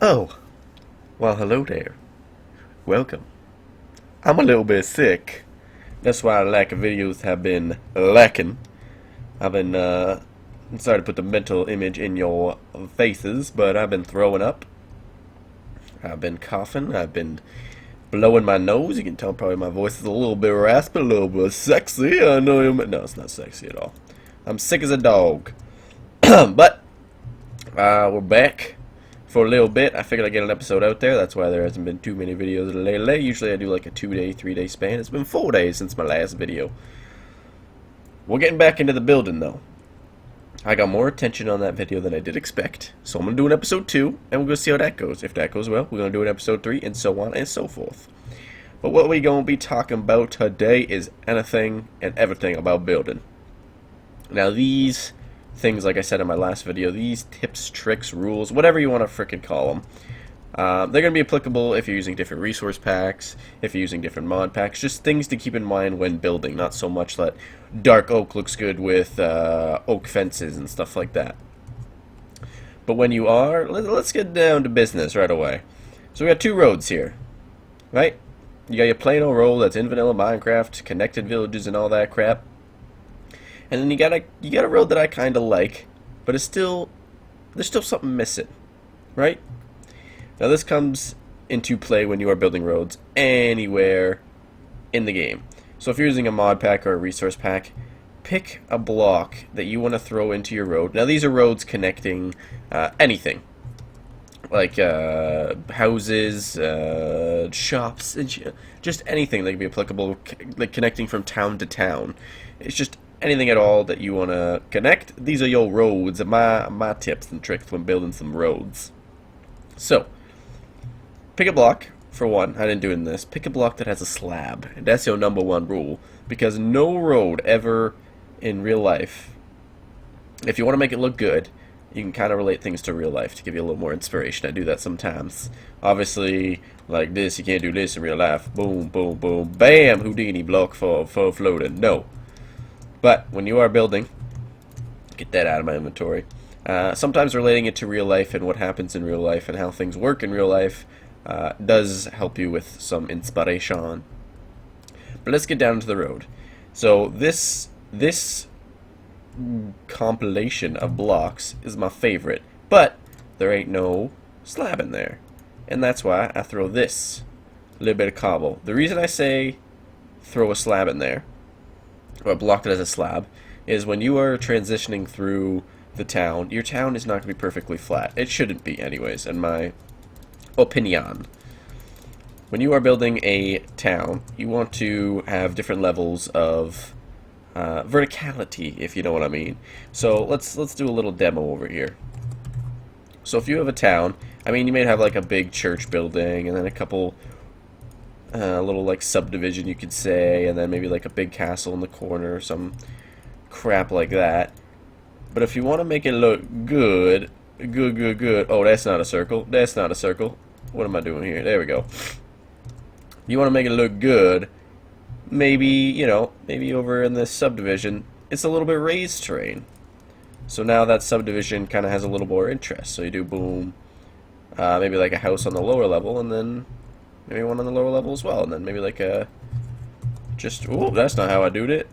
Oh, well, hello there. Welcome. I'm a little bit sick. That's why lack of videos have been lacking. I've been, sorry to put the mental image in your faces, but I've been throwing up. I've been coughing. I've been blowing my nose. You can tell probably my voice is a little bit raspy, a little bit sexy. I know you. No, it's not sexy at all. I'm sick as a dog. But we're back for a little bit. I figured I'd get an episode out there. That's why there hasn't been too many videos lately. Usually I do like a 2-day, 3-day span. It's been 4 days since my last video. We're getting back into the building though. I got more attention on that video than I did expect. So I'm going to do an episode 2, and we're going to see how that goes. If that goes well, we're going to do an episode 3, and so on and so forth. But what we're going to be talking about today is anything and everything about building. Now these things, like I said in my last video, these tips, tricks, rules, whatever you want to frickin' call them, they're going to be applicable if you're using different resource packs, if you're using different mod packs, just things to keep in mind when building, not so much that dark oak looks good with oak fences and stuff like that. But when you are, let's get down to business right away. So we got 2 roads here, right? You got your plain old road that's in vanilla Minecraft, connected villages and all that crap. And then you got a road that I kind of like, but there's still something missing, right? Now this comes into play when you are building roads anywhere in the game. So if you're using a mod pack or a resource pack, pick a block that you want to throw into your road. Now these are roads connecting anything, like houses, shops, and just anything that can be applicable, like connecting from town to town. It's just anything at all that you want to connect. These are your roads, my tips and tricks when building some roads. So, pick a block, for one. I didn't do it in this. Pick a block that has a slab. And that's your number 1 rule. Because no road ever in real life, if you want to make it look good, you can kind of relate things to real life to give you a little more inspiration. I do that sometimes. Obviously, like this, you can't do this in real life. Boom, boom, boom. Bam! Houdini block for floating. No. But when you are building, get that out of my inventory. Sometimes relating it to real life and what happens in real life and how things work in real life does help you with some inspiration. But let's get down to the road. So this compilation of blocks is my favorite, but there ain't no slab in there, and that's why I throw this little bit of cobble. The reason I say throw a slab in there, or block it as a slab, is when you are transitioning through the town, your town is not going to be perfectly flat. It shouldn't be anyways, in my opinion. When you are building a town, you want to have different levels of verticality, if you know what I mean. So let's do a little demo over here. So if you have a town, I mean, you may have like a big church building, and then a couple little like subdivision, you could say, and then maybe like a big castle in the corner, some crap like that. But if you want to make it look good, oh, that's not a circle. That's not a circle. What am I doing here? There we go. You want to make it look good, maybe, you know, maybe over in this subdivision, it's a little bit raised terrain. So now that subdivision kind of has a little more interest. So you do boom, maybe like a house on the lower level, and then maybe one on the lower level as well, and then maybe like a, just, oh, that's not how I do it.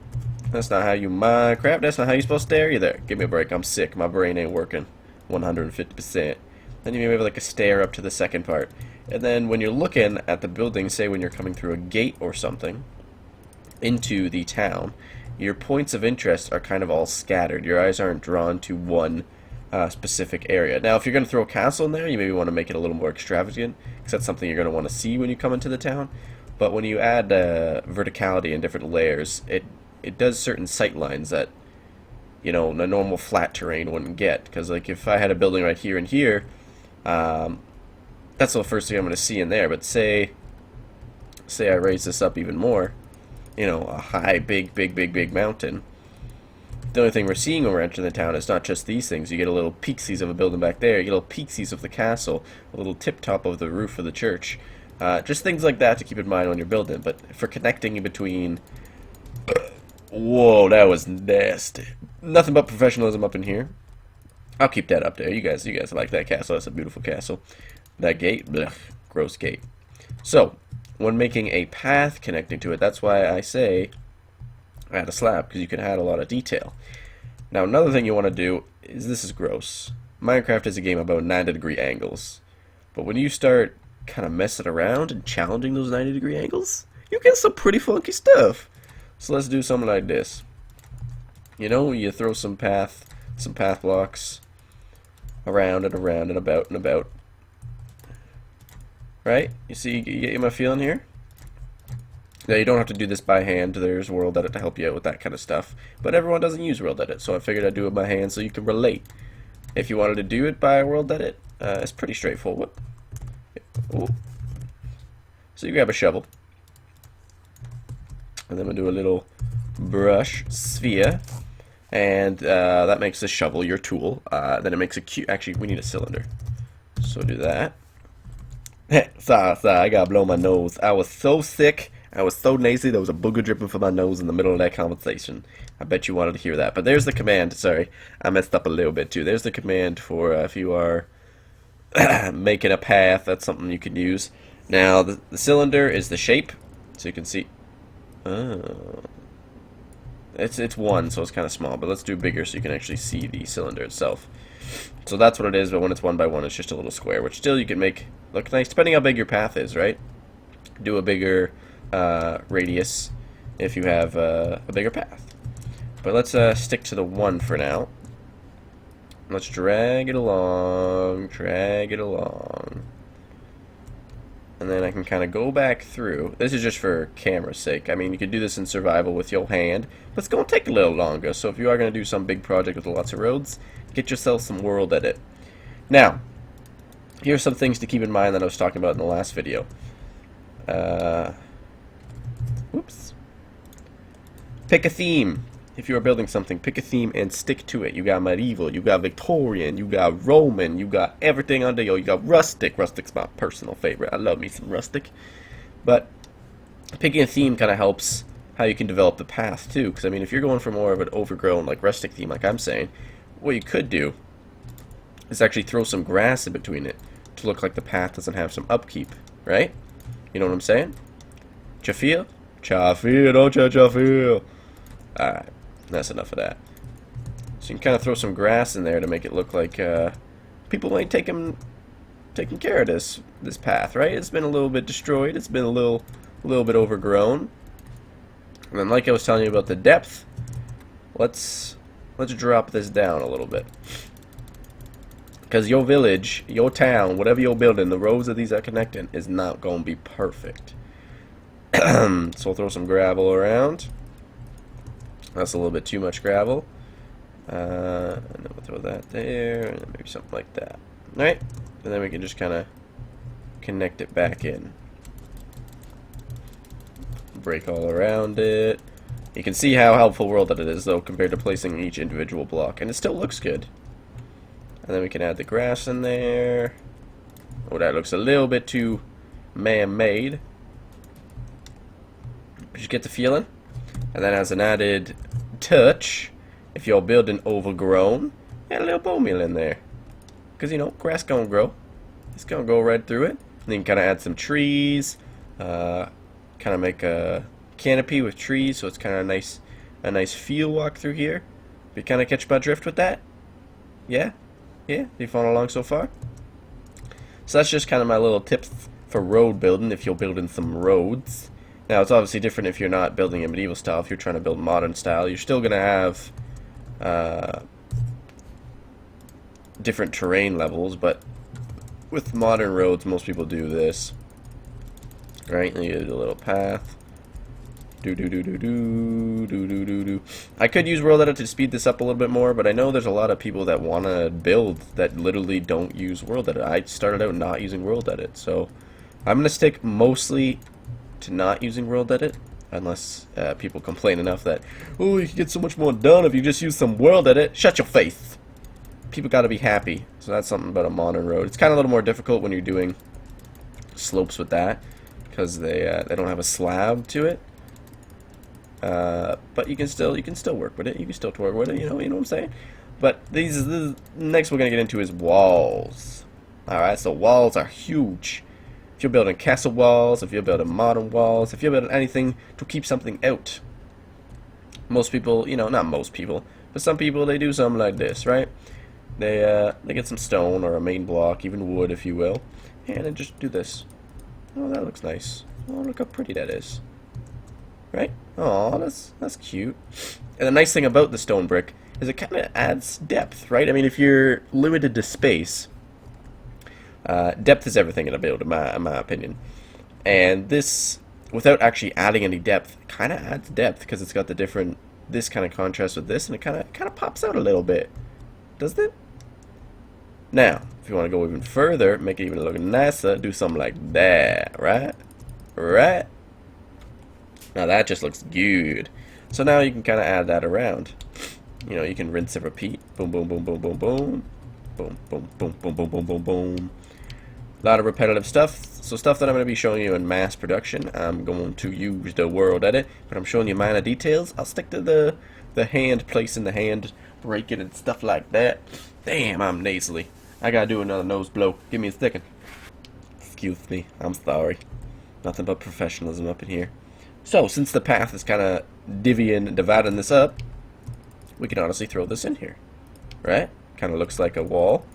That's not how you Minecraft. That's not how you're supposed to stare either. Give me a break. I'm sick. My brain ain't working 150%. Then you maybe have like a stair up to the second part. And then when you're looking at the building, say when you're coming through a gate or something into the town, your points of interest are kind of all scattered. Your eyes aren't drawn to one specific area. Now, if you're going to throw a castle in there, you maybe want to make it a little more extravagant, because that's something you're going to want to see when you come into the town. But when you add verticality in different layers, it does certain sight lines that, you know, the normal flat terrain wouldn't get. Because like if I had a building right here and here, that's the first thing I'm going to see in there. But say I raise this up even more, you know, a high, big mountain. The only thing we're seeing when we're entering the town is not just these things. You get a little peeksies of a building back there. You get a little peeksies of the castle, a little tip top of the roof of the church. Just things like that to keep in mind when you're building. But for connecting in between, whoa, that was nasty. Nothing but professionalism up in here. I'll keep that up there. You guys like that castle. That's a beautiful castle. That gate, blech, gross gate. So, when making a path connecting to it, that's why I say add a slab, because you can add a lot of detail. Now, another thing you want to do is, this is gross. Minecraft is a game about 90-degree angles. But when you start kind of messing around and challenging those 90-degree angles, you get some pretty funky stuff. So let's do something like this. You know, you throw some path blocks around and around and about and about. Right? You see, you get my feeling here? Now, you don't have to do this by hand. There's World Edit to help you out with that kind of stuff. But everyone doesn't use World Edit, so I figured I'd do it by hand so you can relate. If you wanted to do it by World Edit, it's pretty straightforward. Ooh. So you grab a shovel. And then we'll do a little brush sphere. And that makes the shovel your tool. Then it makes a cube. Actually, we need a cylinder. So do that. sorry, I gotta blow my nose. I was so sick. I was so nasty, there was a booger dripping from my nose in the middle of that conversation. I bet you wanted to hear that. But there's the command. Sorry, I messed up a little bit too. There's the command for if you are making a path. That's something you can use. Now, the cylinder is the shape. So you can see. It's one, so it's kind of small. But let's do bigger so you can actually see the cylinder itself. So that's what it is, but when it's 1 by 1, it's just a little square, which still you can make look nice, depending how big your path is, right? Do a bigger radius if you have a bigger path. But let's stick to the 1 for now. Let's drag it along, and then I can kind of go back through. This is just for camera's sake. I mean, you could do this in survival with your hand, but it's going to take a little longer. So if you are going to do some big project with lots of roads, get yourself some World Edit. Now, here are some things to keep in mind that I was talking about in the last video. Whoops. Pick a theme. If you are building something, pick a theme and stick to it. You got medieval, you got Victorian, you got Roman, you got everything under you. You got rustic. Rustic's my personal favorite. I love me some rustic. But picking a theme kind of helps how you can develop the path too. Because I mean, if you're going for more of an overgrown, like rustic theme, like I'm saying, what you could do is actually throw some grass in between it to look like the path doesn't have some upkeep, right? You know what I'm saying? Cha-feel? Cha-feel, don't cha-feel. Alright, that's enough of that. So you can kind of throw some grass in there to make it look like people ain't taking care of this path, right? It's been a little bit destroyed. It's been a little bit overgrown. And then, like I was telling you about the depth, let's drop this down a little bit. Because your village, your town, whatever you're building, the roads that these are connecting is not going to be perfect. So we'll throw some gravel around. That's a little bit too much gravel. And then we'll throw that there, and then maybe something like that. Alright? And then we can just kind of connect it back in. Break all around it. You can see how helpful World Edit is, though, compared to placing each individual block. And it still looks good. And then we can add the grass in there. Oh, that looks a little bit too man-made. Did you get the feeling? And then as an added touch, if you're building overgrown, add a little bone meal in there. Because, you know, grass gonna grow. It's gonna go right through it. And then you can kind of add some trees. Kind of make a canopy with trees, so it's kind of a nice feel walk through here. You kind of catch my drift with that? Yeah? Yeah? You following along so far? So that's just kind of my little tips for road building if you're building some roads. Now, it's obviously different if you're not building a medieval style. If you're trying to build modern style, you're still going to have different terrain levels, but with modern roads, most people do this. Right? And you do a little path. Do. I could use World Edit to speed this up a little bit more, but I know there's a lot of people that want to build that literally don't use World Edit. I started out not using World Edit, so I'm going to stick mostly to not using World Edit, unless people complain enough that, oh, you can get so much more done if you just use some World Edit. Shut your face. People got to be happy. So that's something about a modern road. It's kind of a little more difficult when you're doing slopes with that, because they don't have a slab to it. But you can still work with it. You can still work with it. You know what I'm saying. But the next we're gonna get into is walls. Alright, so walls are huge. If you're building castle walls, if you're building modern walls, if you're building anything to keep something out. Most people, you know, not most people, but some people, they do something like this, right? They get some stone or a main block, even wood, if you will, and then just do this. Oh, that looks nice. Oh, look how pretty that is. Right? Oh, that's cute. And the nice thing about the stone brick is it kind of adds depth, right? I mean, if you're limited to space, depth is everything in a build, in my opinion. And this, without actually adding any depth, kind of adds depth because it's got the different, this kind of contrast with this, and it kind of pops out a little bit, doesn't it? Now, if you want to go even further, make it even look nicer, do something like that, right? Right? Now that just looks good. So now you can kind of add that around. You know, you can rinse and repeat. Boom, boom, boom, boom, boom, boom. Boom, boom, boom, boom, boom, boom, boom, boom. A lot of repetitive stuff. So stuff that I'm going to be showing you in mass production. I'm going to use the world edit, but I'm showing you minor details. I'll stick to the hand, placing the hand, breaking and stuff like that. Damn, I'm nasally. I gotta do another nose blow. Give me a second. Excuse me. I'm sorry. Nothing but professionalism up in here. So, since the path is kind of dividing this up, we can honestly throw this in here. Right? Kind of looks like a wall.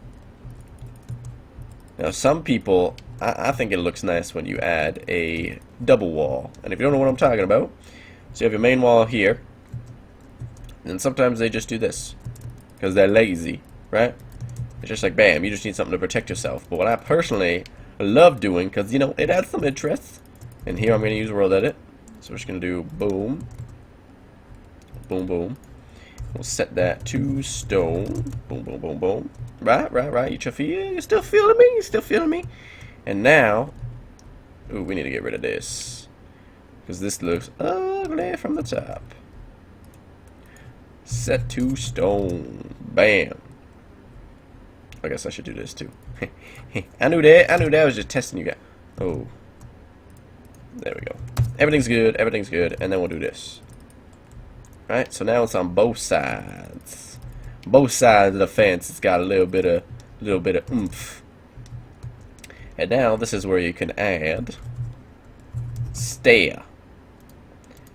Now, some people, I think it looks nice when you add a double wall. And if you don't know what I'm talking about, so you have your main wall here, and sometimes they just do this because they're lazy, right? It's just like, bam, you just need something to protect yourself. But what I personally love doing, because, you know, it adds some interest. And here I'm going to use world edit. So we're just going to do boom. Boom, boom. We'll set that to stone. Boom, boom, boom, boom. Right. You still feeling me? You still feeling me? And now, ooh, we need to get rid of this. Because this looks ugly from the top. Set to stone. Bam. I guess I should do this too. I knew that. I was just testing you guys. Oh. There we go. Everything's good. And then we'll do this. Right? So now it's on both sides. Both sides of the fence. It's got a little bit of oomph. And now this is where you can add stair.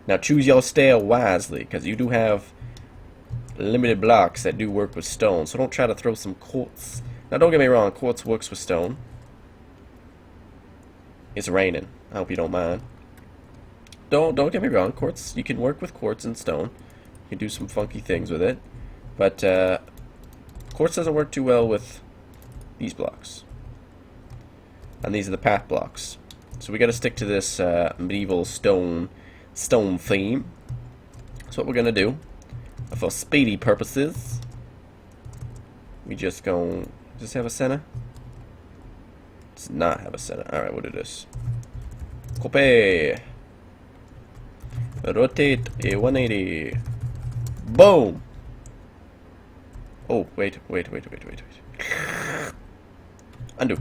Now choose your stair wisely, because you do have limited blocks that do work with stone, so don't try to throw some quartz. Now don't get me wrong, quartz works with stone. It's raining. I hope you don't mind. Don't get me wrong, quartz, you can work with quartz and stone. You can do some funky things with it. But quartz doesn't work too well with these blocks. And these are the path blocks. So we gotta stick to this medieval stone theme. That's what we're gonna do. For speedy purposes, we just have a center? Does not have a center. Alright, we'll do this. Copy. Rotate a 180. Boom! Oh, wait. Undo.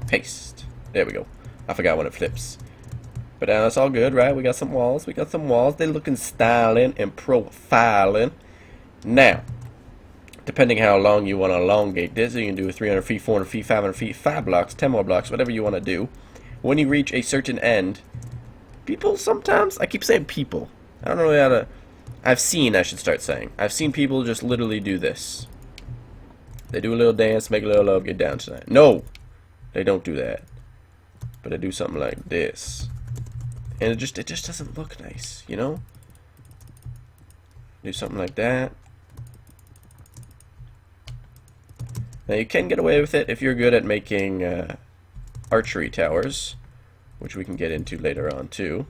Paste. There we go. I forgot when it flips. But it's all good, right? We got some walls. They're looking styling and profiling. Now, depending how long you want to elongate this, you can do 300 feet, 400 feet, 500 feet, 5 blocks, 10 more blocks, whatever you want to do. When you reach a certain end, people sometimes, I keep saying people. I don't know how to, I should start saying. I've seen people just literally do this. They do a little dance, make a little love, get down tonight. No, they don't do that. But they do something like this. And it just doesn't look nice, you know? Do something like that. Now you can get away with it if you're good at making archery towers, which we can get into later on too.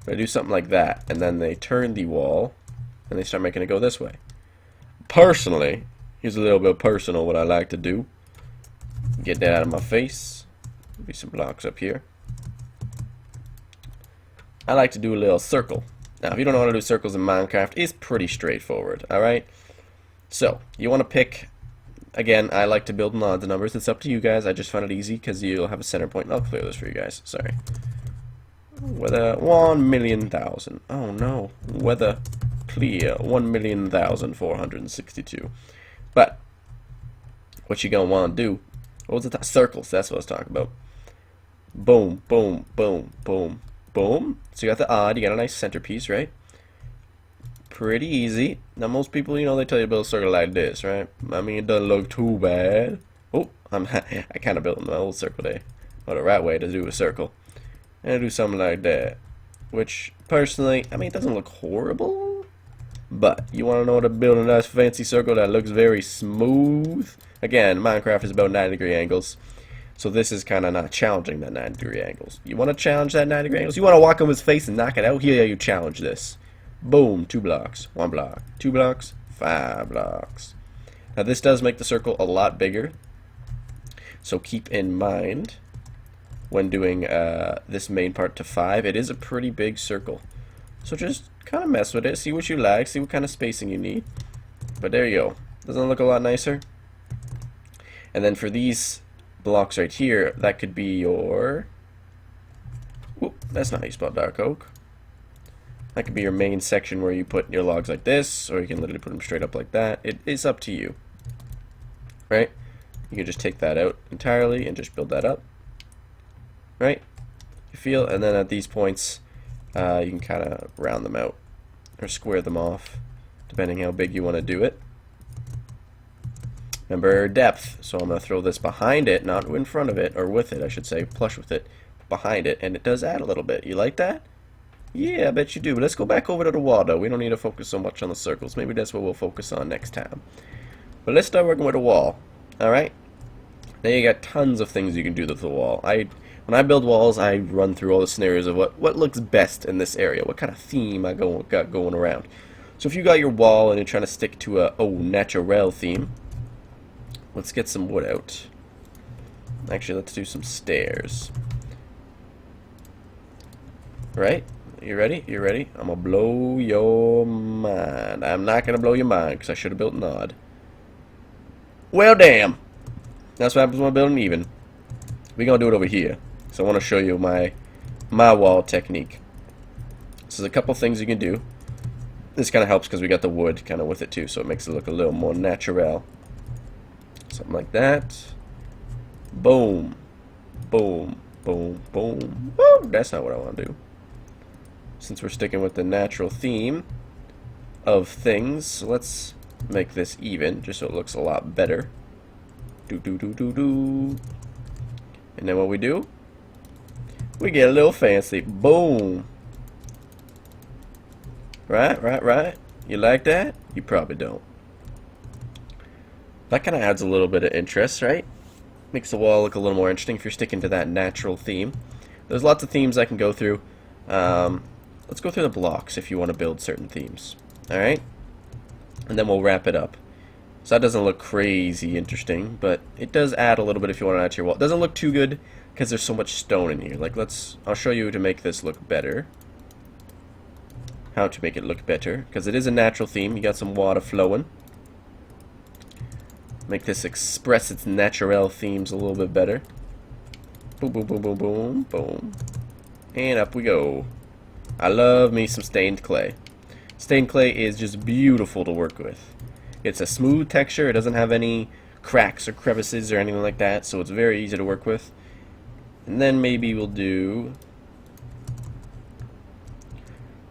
But I do something like that, and then they turn the wall, and they start making it go this way. Personally, here's a little bit personal what I like to do. Get that out of my face. Maybe some blocks up here. I like to do a little circle. Now, if you don't know how to do circles in Minecraft, it's pretty straightforward, alright? So, you want to pick, again, I like to build in odds and numbers. It's up to you guys. I just found it easy because you'll have a center point. I'll clear this for you guys. Sorry. Weather 1,000,000. Oh no. Weather clear 1,000,462. But what you gonna want to do. What was it? Circles. That's what I was talking about. Boom, boom, boom, boom, boom. So you got the odd. You got a nice centerpiece, right? Pretty easy. Now most people, you know, they tell you to build a circle like this, right? I mean, it doesn't look too bad. Oh, I kind of built my old circle there. Or the right way to do a circle. And I do something like that. Which, personally, I mean, it doesn't look horrible. But, you want to know how to build a nice fancy circle that looks very smooth? Again, Minecraft is about 90-degree angles. So this is kind of not challenging that 90-degree angles. You want to challenge that 90-degree angles? You want to walk on his face and knock it out? Here you challenge this. Boom, 2 blocks, 1 block, 2 blocks, 5 blocks. Now this does make the circle a lot bigger. So keep in mind when doing this main part to 5, it is a pretty big circle. So just kind of mess with it, see what you like, see what kind of spacing you need. But there you go. Doesn't it look a lot nicer? And then for these blocks right here, that could be your... Whoop, that's not how you spell dark oak. That could be your main section where you put your logs like this, or you can literally put them straight up like that. It is up to you. Right? You can just take that out entirely and just build that up. Right? You feel? And then at these points, you can kind of round them out or square them off, depending how big you want to do it. Remember depth, so I'm going to throw this behind it, not in front of it, or with it, I should say, plush with it, behind it, and it does add a little bit. You like that? Yeah, I bet you do. But let's go back over to the wall, though. We don't need to focus so much on the circles. Maybe that's what we'll focus on next time. But let's start working with the wall. Alright? Now you got tons of things you can do with the wall. When I build walls, I run through all the scenarios of what looks best in this area. What kind of theme I got going around. So if you got your wall and you're trying to stick to a natural theme, let's get some wood out. Actually, let's do some stairs. Right? You ready? You ready? I'm gonna blow your mind. I'm not gonna blow your mind because I should have built an odd. Well, damn. That's what happens when I build an even. We're gonna do it over here. So I want to show you my wall technique. So there's a couple things you can do. This kind of helps because we got the wood kind of with it too, so it makes it look a little more natural. Something like that. Boom. Boom. Boom. Boom. Woo! That's not what I want to do. Since we're sticking with the natural theme of things, let's make this even, just so it looks a lot better. Do do do do do. And then what we do? We get a little fancy. Boom. Right, right, right. You like that? You probably don't. That kind of adds a little bit of interest, right? Makes the wall look a little more interesting if you're sticking to that natural theme. There's lots of themes I can go through. Let's go through the blocks if you want to build certain themes. Alright? And then we'll wrap it up. So that doesn't look crazy interesting, but it does add a little bit if you want to add to your wall. It doesn't look too good because there's so much stone in here. Like, I'll show you to make this look better. How to make it look better. Because it is a natural theme. You got some water flowing. Make this express its natural themes a little bit better. Boom, boom, boom, boom, boom, boom. And up we go. I love me some stained clay. Stained clay is just beautiful to work with. It's a smooth texture. It doesn't have any cracks or crevices or anything like that, so it's very easy to work with. And then maybe we'll do...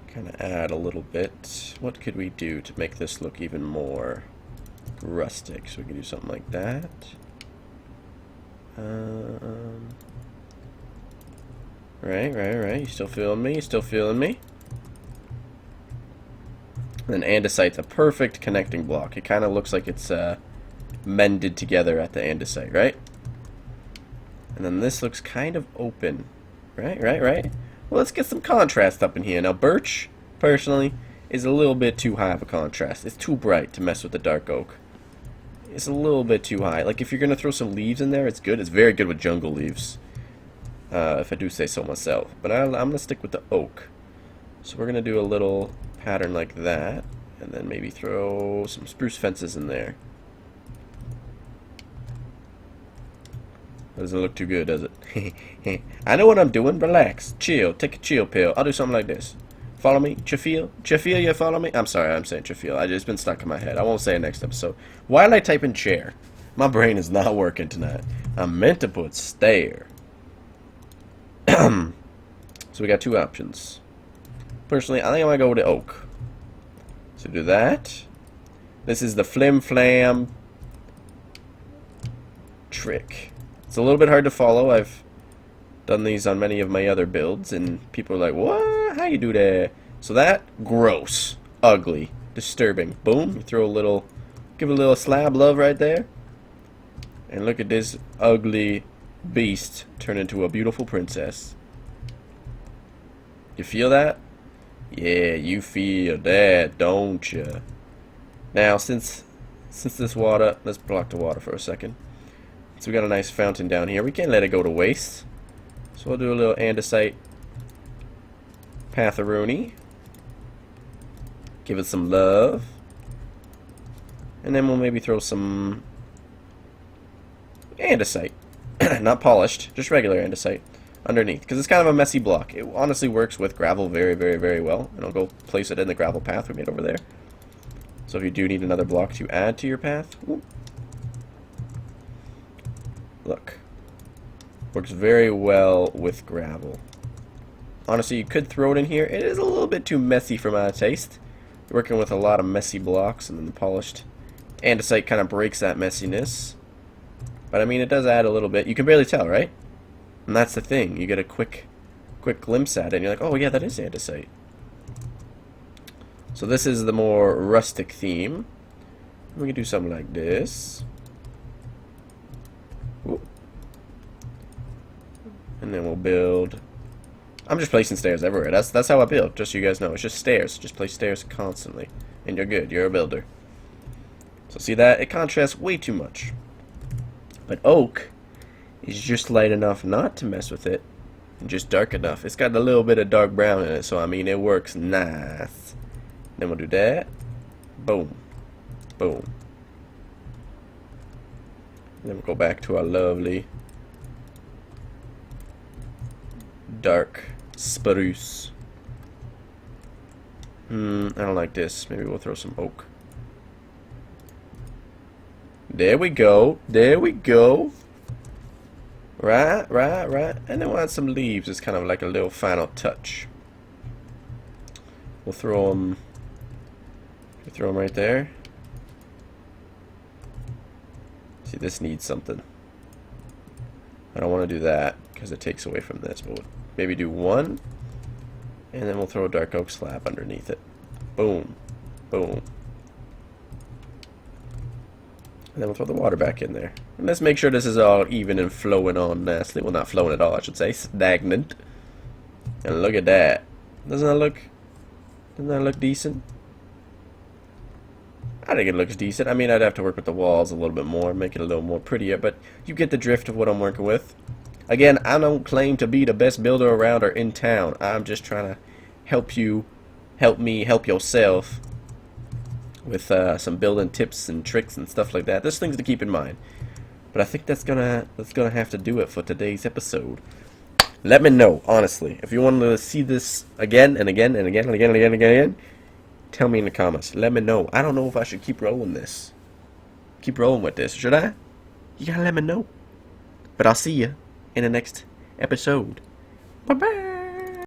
kind of add a little bit. What could we do to make this look even more rustic? So we can do something like that. Right. You still feeling me? You still feeling me? And then andesite's a perfect connecting block. It kind of looks like it's mended together at the andesite, right? And then this looks kind of open. Right. Well, let's get some contrast up in here. Now, birch, personally, is a little bit too high of a contrast. It's too bright to mess with the dark oak. It's a little bit too high. Like, if you're going to throw some leaves in there, it's good. It's very good with jungle leaves. If I do say so myself. But I'm going to stick with the oak. So we're going to do a little pattern like that. And then maybe throw some spruce fences in there. Doesn't look too good, does it? I know what I'm doing. Relax. Chill. Take a chill pill. I'll do something like this. Follow me? Chafil? Chafil, you follow me? I'm sorry, I'm saying Chafil. It's been stuck in my head. I won't say it next episode. Why did I type in chair? My brain is not working tonight. I meant to put stair. So we got two options. Personally, I think I'm going to go with the oak. So do that. This is the Flim Flam trick. It's a little bit hard to follow. I've done these on many of my other builds, and people are like, what? How you do that? So that, gross, ugly, disturbing. Boom, you throw a little, give it a little slab love right there. And look at this ugly beast turn into a beautiful princess. You feel that? Yeah, you feel that, don't you? Now, since this water, let's block the water for a second. So we got a nice fountain down here. We can't let it go to waste. So we'll do a little andesite patharoni. Give it some love. And then we'll maybe throw some andesite. Not polished, just regular andesite underneath. Because it's kind of a messy block. It honestly works with gravel very, very, very well. And I'll go place it in the gravel path we made over there. So if you do need another block to add to your path, whoop. Look. Works very well with gravel. Honestly, you could throw it in here. It is a little bit too messy for my taste. You're working with a lot of messy blocks, and then the polished andesite kind of breaks that messiness. But I mean, it does add a little bit. You can barely tell, right? And that's the thing. You get a quick glimpse at it, and you're like, oh yeah, that is andesite. So this is the more rustic theme. We can do something like this. Ooh. And then we'll build. I'm just placing stairs everywhere. That's how I build. Just so you guys know, it's just stairs. Just place stairs constantly, and you're good. You're a builder. So see that? It contrasts way too much. But oak is just light enough not to mess with it, and just dark enough. It's got a little bit of dark brown in it, so I mean it works nice. Then we'll do that. Boom. Boom. And then we'll go back to our lovely dark spruce. I don't like this. Maybe we'll throw some oak. There we go. There we go. Right. And then we'll add some leaves as kind of like a little final touch. We'll throw them right there. See, this needs something. I don't want to do that because it takes away from this, but we'll maybe do one, and then we'll throw a dark oak slab underneath it. Boom. Boom. And then we'll throw the water back in there. And let's make sure this is all even and flowing on nicely. Well, not flowing at all, I should say. Stagnant. And look at that. Doesn't that look decent? I think it looks decent. I mean, I'd have to work with the walls a little bit more, make it a little more prettier, but you get the drift of what I'm working with. Again, I don't claim to be the best builder around or in town. I'm just trying to help you, help me, help yourself with some building tips and tricks and stuff like that. There's things to keep in mind. But I think that's gonna have to do it for today's episode. Let me know, honestly, if you want to see this again and again and again and again and again and again. Tell me in the comments. Let me know. I don't know if I should keep rolling this. Keep rolling with this. Should I? You gotta let me know. But I'll see you in the next episode. Bye-bye.